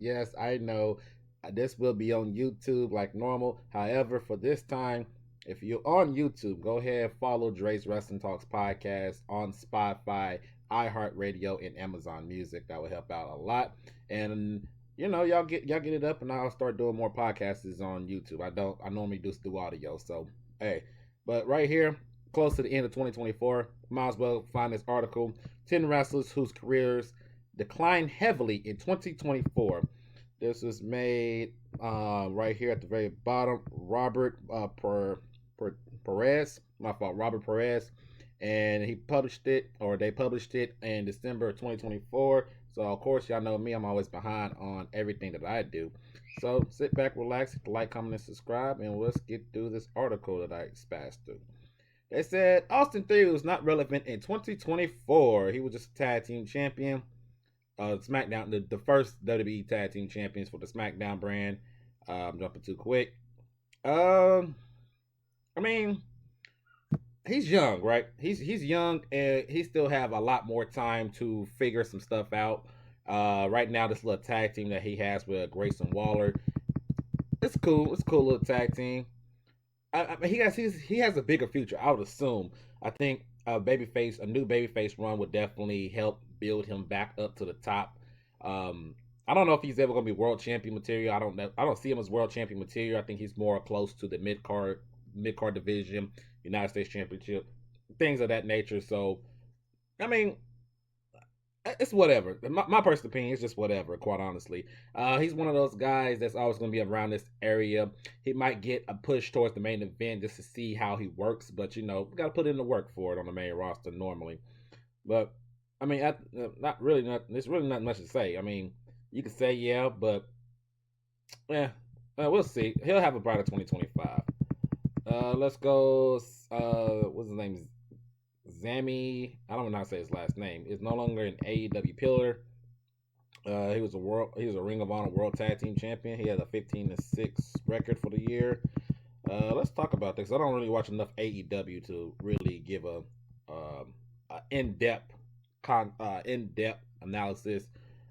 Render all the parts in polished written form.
Yes, I know. This will be on YouTube like normal. However, for this time, if you're on YouTube, go ahead follow Dre's Wrestling Talks podcast on Spotify, iHeartRadio, and Amazon Music. That will help out a lot. And y'all get it up, and I'll start doing more podcasts on YouTube. I normally just do audio. So hey, but right here, close to the end of 2024, might as well find this article: 10 wrestlers whose careers declined heavily in 2024. This was made right here at the very bottom. Robert Perez, my fault, Robert Perez, and he published it, or they published it in December of 2024. So of course, y'all know me; I'm always behind on everything that I do. So sit back, relax, hit the like, comment, and subscribe, and let's get through this article that I spazzed through. They said Austin Theory was not relevant in 2024. He was just a tag team champion. SmackDown, the first WWE Tag Team Champions for the SmackDown brand. I'm jumping too quick. Um, I mean, he's young, right? He's young, and he still have a lot more time to figure some stuff out. Right now, this little tag team that he has with Grayson Waller, it's cool. It's a cool little tag team. He has a bigger future. I would assume. I think a new babyface run would definitely help build him back up to the top. I don't know if he's ever going to be world champion material. I don't know. I don't see him as world champion material. I think he's more close to the mid card division, United States Championship, things of that nature. So I mean, it's whatever. My personal opinion is just whatever, quite honestly. He's one of those guys that's always going to be around this area. He might get a push towards the main event just to see how he works, but we got to put in the work for it on the main roster normally. But I mean, not really. There's really not much to say. I mean, you could say yeah, but yeah, we'll see. He'll have a brighter 2025. Let's go. What's his name? Zami, I don't know how to say his last name, is no longer an AEW pillar. He was a Ring of Honor World Tag Team Champion. He had a 15-6 record for the year. Let's talk about this. I don't really watch enough AEW to really give a in-depth analysis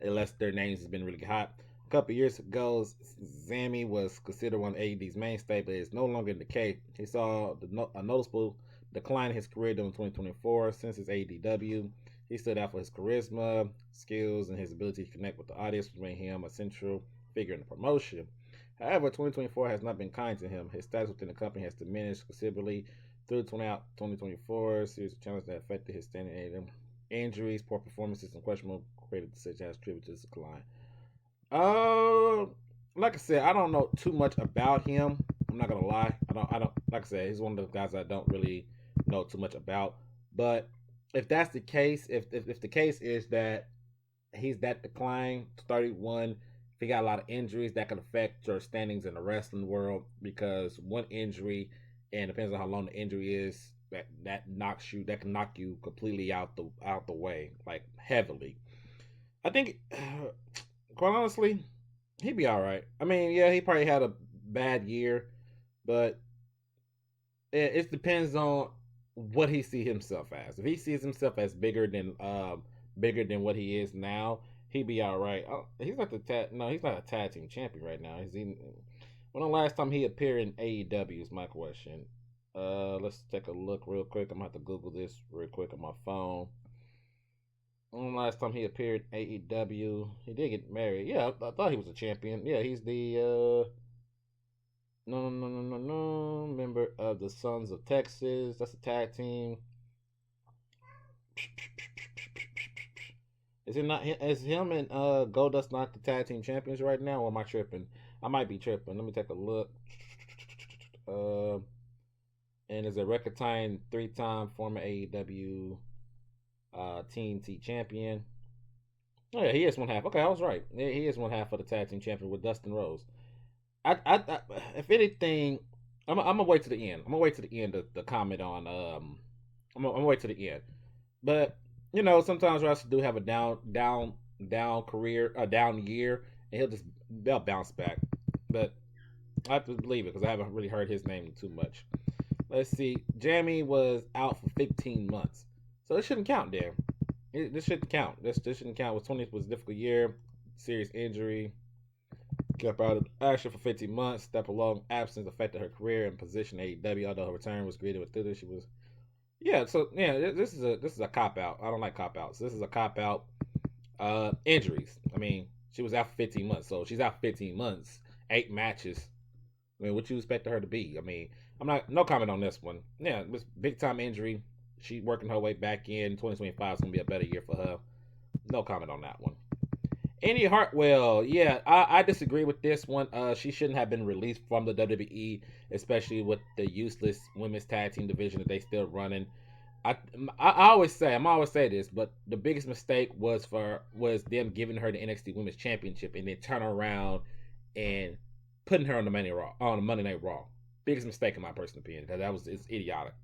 unless their names has been really hot. A couple years ago, Zami was considered one of AEW's mainstay, but it's no longer the case. He saw a noticeable decline in his career during 2024 since his AEW. He stood out for his charisma, skills, and his ability to connect with the audience, which made him a central figure in the promotion. However, 2024 has not been kind to him. His status within the company has diminished considerably through 2024. Series of challenges that affected his standing in injuries, poor performances, and questionable creative decisions has contributed to his decline. Uh, like I said, I don't know too much about him. I'm not gonna lie. I don't. Like I said, he's one of the guys I don't really know too much about. But if that's the case, if the case is that he's that decline, 31, if he got a lot of injuries, that can affect your standings in the wrestling world because one injury, and depends on how long the injury is, that can knock you completely out the way, like heavily. I think, quite honestly, he'd be all right. I mean, yeah, he probably had a bad year, but it depends on what he sees himself as. If he sees himself as bigger than what he is now, he'd be all right. He's not the no, he's not a tag team champion right now. When the last time he appeared in AEW is my question. Let's take a look real quick. I'm gonna have to Google this real quick on my phone. When the last time he appeared in AEW, he did get married. Yeah, I thought he was a champion. Yeah, he's the no, no, no, no, no. Member of the Sons of Texas. That's a tag team. Is it not? Is him and Goldust not the tag team champions right now? Or am I tripping? I might be tripping. Let me take a look. Uh, and is a record time 3-time former AEW TNT champion. Oh yeah, he is one half. Okay, I was right. Yeah, he is one half of the tag team champion with Dustin Rose. If anything, I'm gonna wait to the end. I'm gonna wait to the end to comment on. I'm gonna wait to the end. But sometimes wrestlers do have a down career, a down year, and they'll bounce back. But I have to believe it because I haven't really heard his name too much. Let's see. Jamie was out for 15 months, so it shouldn't count there. This shouldn't count. This shouldn't count. It was a difficult year, serious injury. Kept out of action for 15 months. Step along absence affected her career and position in AEW. Although her return was greeted with thither, she was yeah. So yeah, this is a cop out. I don't like cop outs. This is a cop out. Injuries. I mean, she was out for 15 months, so she's out for 15 months, 8 matches. I mean, what you expect her to be? I mean, I'm not no comment on this one. Yeah, it was big time injury. She working her way back in. 2025 is gonna be a better year for her. No comment on that one. Andy Hartwell, yeah, I disagree with this one. She shouldn't have been released from the WWE, especially with the useless women's tag team division that they still running. I, I'm always say this, but the biggest mistake was them giving her the NXT Women's Championship and then turn around and putting her on the Monday Night Raw. Biggest mistake in my personal opinion. That was it's idiotic.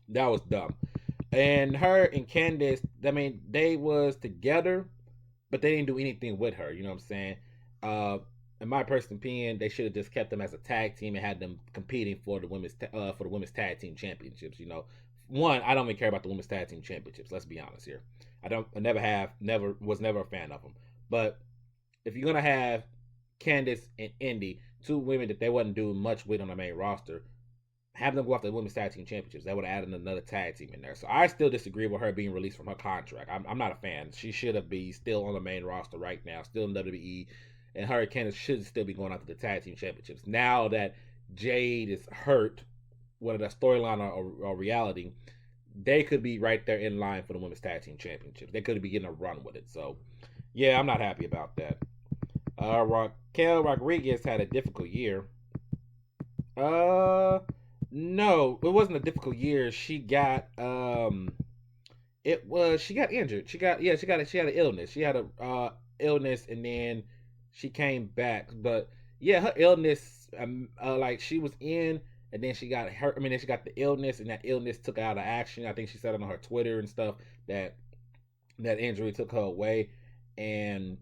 That was dumb. And her and Candice, I mean, they was together, but they didn't do anything with her. You know what I'm saying? Uh, in my personal opinion, they should have just kept them as a tag team and had them competing for the women's tag team championships. You know, one, I don't even care about the women's tag team championships. Let's be honest here. I never have, never a fan of them. But if you're gonna have Candice and Indy, two women that they wasn't doing much with on the main roster, have them go after the women's tag team championships. That would have added another tag team in there. So I still disagree with her being released from her contract. I'm not a fan. She should have been still on the main roster right now, still in WWE, and her and Candice should still be going after the tag team championships. Now that Jade is hurt, whether that's storyline or reality, they could be right there in line for the women's tag team championships. They could be getting a run with it. So yeah, I'm not happy about that. Raquel Rodriguez had a difficult year. Uh, no, it wasn't a difficult year. She got injured. She had an illness. She had a illness and then she came back. But yeah, her illness like she was in and then she got hurt. I mean, then she got the illness and that illness took her out of action. I think she said it on her Twitter and stuff that that injury took her away, and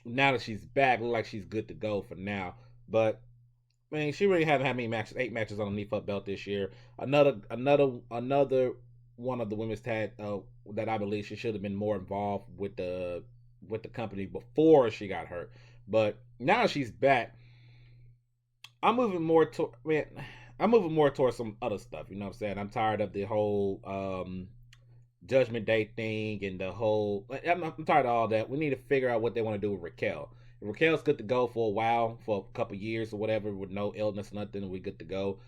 now that she's back, look like she's good to go for now. But I mean, she really haven't had many matches. 8 matches underneath her belt this year. Another one of the women's tag that I believe she should have been more involved with the company before she got hurt. But now she's back. I'm moving more to man. I'm moving more towards some other stuff. You know what I'm saying? I'm tired of the whole Judgment Day thing and the whole. I'm tired of all that. We need to figure out what they want to do with Raquel. If Raquel's good to go for a while, for a couple years or whatever, with no illness, nothing, we good to go.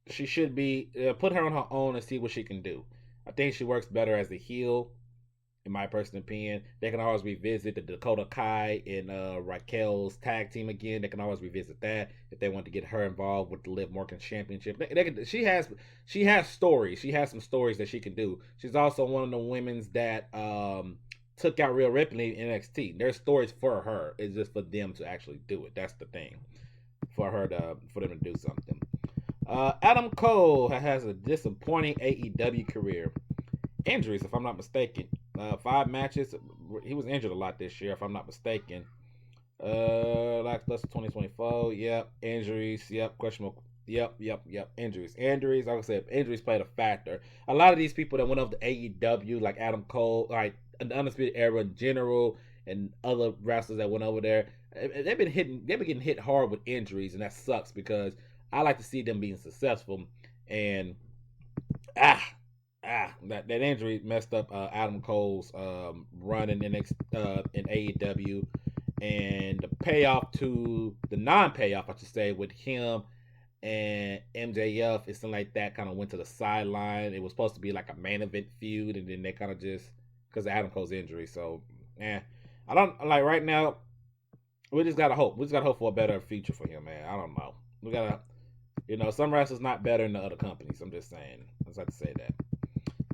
She should be put her on her own and see what she can do. I think she works better as a heel, in my personal opinion. They can always revisit the Dakota Kai and Raquel's tag team again. They can always revisit that if they want to get her involved with the Liv Morgan Championship. She has stories. She has some stories that she can do. She's also one of the women's that took out Rhea Ripley in NXT. There's stories for her. It's just for them to actually do it. That's the thing. For them to do something. Adam Cole has a disappointing AEW career. Injuries, if I'm not mistaken. 5 matches. He was injured a lot this year, if I'm not mistaken. Like that's 2024. Yep. Injuries. Yep. Questionable. Yep. Injuries. Like I said, injuries played a factor. A lot of these people that went over to AEW, like Adam Cole, like the Undisputed Era in general, and other wrestlers that went over there, they've been getting hit hard with injuries, and that sucks because I like to see them being successful. And ah, that injury messed up Adam Cole's run in in AEW, and the non-payoff, I should say, with him and MJF, it's something like that kind of went to the sideline. It was supposed to be like a main event feud, and then they kind of just because of Adam Cole's injury. So, I don't like right now. We just gotta hope. We just gotta hope for a better future for him, man. I don't know. We gotta, some wrestlers not better than the other companies. I'm just saying. I just have to say that.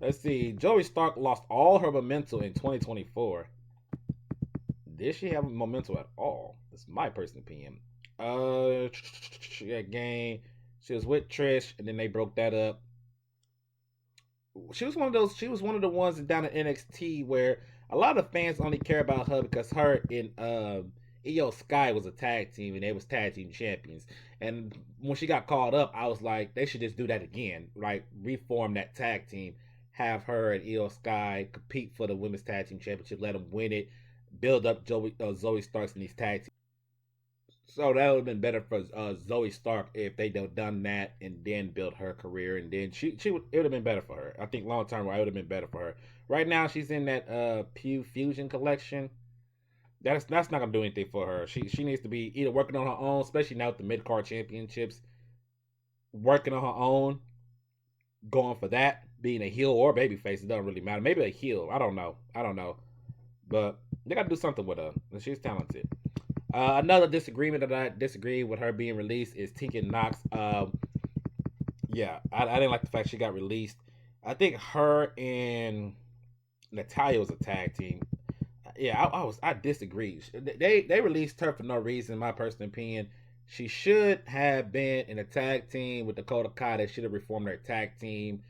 Let's see. Joey Stark lost all her momentum in 2024. Did she have momentum at all? That's my personal opinion. Again, she was with Trish, and then they broke that up. She was one of those. She was one of the ones down at NXT where a lot of fans only care about her because her and Io Sky was a tag team and they was tag team champions. And when she got called up, I was like, they should just do that again, like reform that tag team, have her and Io Sky compete for the women's tag team championship, let them win it, build up Zoe Starks in these tag teams. So that would have been better for Zoe Stark if they would done that and then built her career, and then she would, it would have been better for her. I think long term, it would have been better for her. Right now, she's in that Pew Fusion collection. That's not gonna do anything for her. She needs to be either working on her own, especially now with the mid card championships, working on her own, going for that, being a heel or babyface. It doesn't really matter. Maybe a heel. I don't know. I don't know. But they got to do something with her. She's talented. Another disagreement that I disagree with her being released is Tegan Knox. Yeah, I didn't like the fact she got released. I think her and Natalia was a tag team. Yeah, I disagree. They released her for no reason, in my personal opinion. She should have been in a tag team with Dakota Kai. They should have reformed their tag team.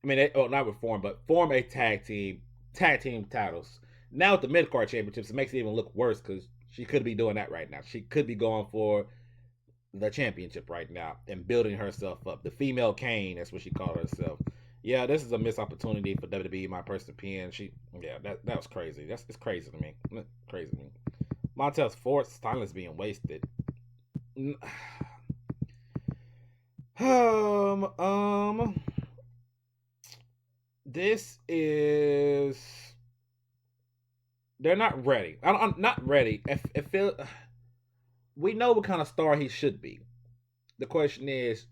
I mean, not reform, but form a tag team titles. Now with the mid card championships, it makes it even look worse because she could be doing that right now. She could be going for the championship right now and building herself up. The female Kane, that's what she called herself. Yeah, this is a missed opportunity for WWE. In my personal opinion, that was crazy. It's crazy to me. Crazy to me. Montez Ford's time is being wasted. Um, um, this is they're not ready. I'm not ready. If it, we know what kind of star he should be. The question is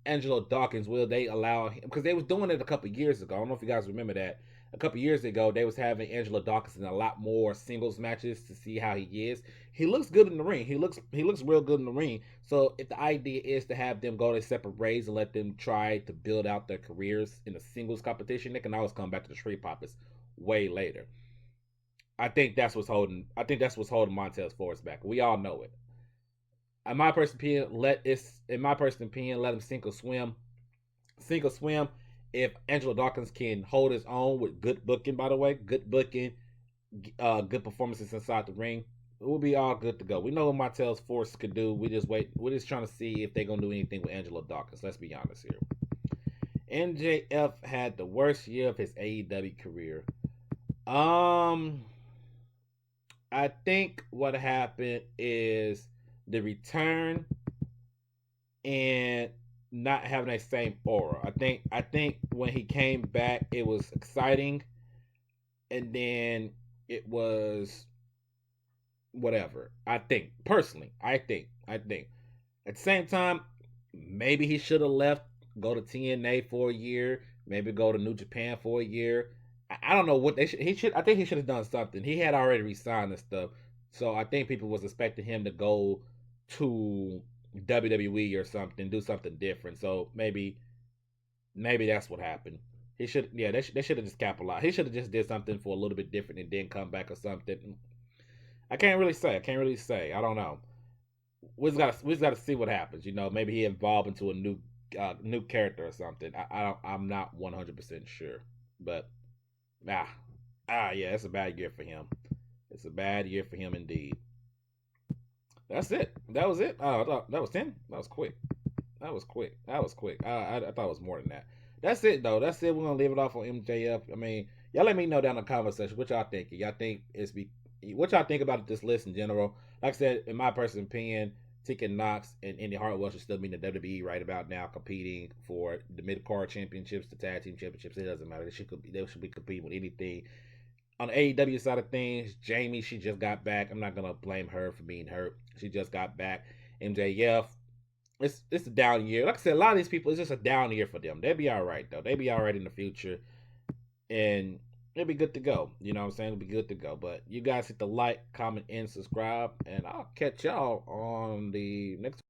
Angelo Dawkins, will they allow him, because they was doing it a couple years ago. I don't know if you guys remember that. A couple years ago, they was having Angelo Dawkins in a lot more singles matches to see how he is. He looks good in the ring. He looks real good in the ring. So if the idea is to have them go their separate ways and let them try to build out their careers in a singles competition, they can always come back to the Street Profits way later. I think that's what's holding Montez Ford back. We all know it. In my personal opinion, let him sink or swim. If Angelo Dawkins can hold his own with good booking, by the way, good booking, good performances inside the ring, it will be all good to go. We know what Montez Force could do. We just wait. We're just trying to see if they're gonna do anything with Angelo Dawkins. Let's be honest here. MJF had the worst year of his AEW career. Um, I think what happened is the return and not having that same aura. I think when he came back, it was exciting, and then it was whatever. I think personally, I think at the same time, maybe he should have left, go to TNA for a year, maybe go to New Japan for a year. I don't know what they should. He should. I think he should have done something. He had already resigned and stuff, so I think people was expecting him to go to WWE or something, do something different. So maybe that's what happened. He should. Yeah, they should have just capitalized. He should have just did something for a little bit different and then come back or something. I can't really say. I can't really say. I don't know. We just got to see what happens. Maybe he evolved into a new character or something. I'm not 100% sure, but ah yeah, it's a bad year for him. It's a bad year for him indeed. That's it. That was it. Oh, I thought that was 10. That was quick. That was quick. That was quick. I thought it was more than that. That's it though. That's it. We're gonna leave it off on MJF. I mean, y'all let me know down in the comment section what y'all think. Y'all think what y'all think about this list in general. Like I said, in my personal opinion, Tegan Knox and Indy Hartwell should still be in the WWE right about now, competing for the mid card championships, the tag team championships. It doesn't matter. They should be competing with anything. On the AEW side of things, Jamie, she just got back. I'm not gonna blame her for being hurt. She just got back. MJF, it's a down year. Like I said, a lot of these people, it's just a down year for them. They'll be all right though. They'll be all right in the future, and it'll be good to go. You know what I'm saying? It'll be good to go. But you guys hit the like, comment, and subscribe, and I'll catch y'all on the next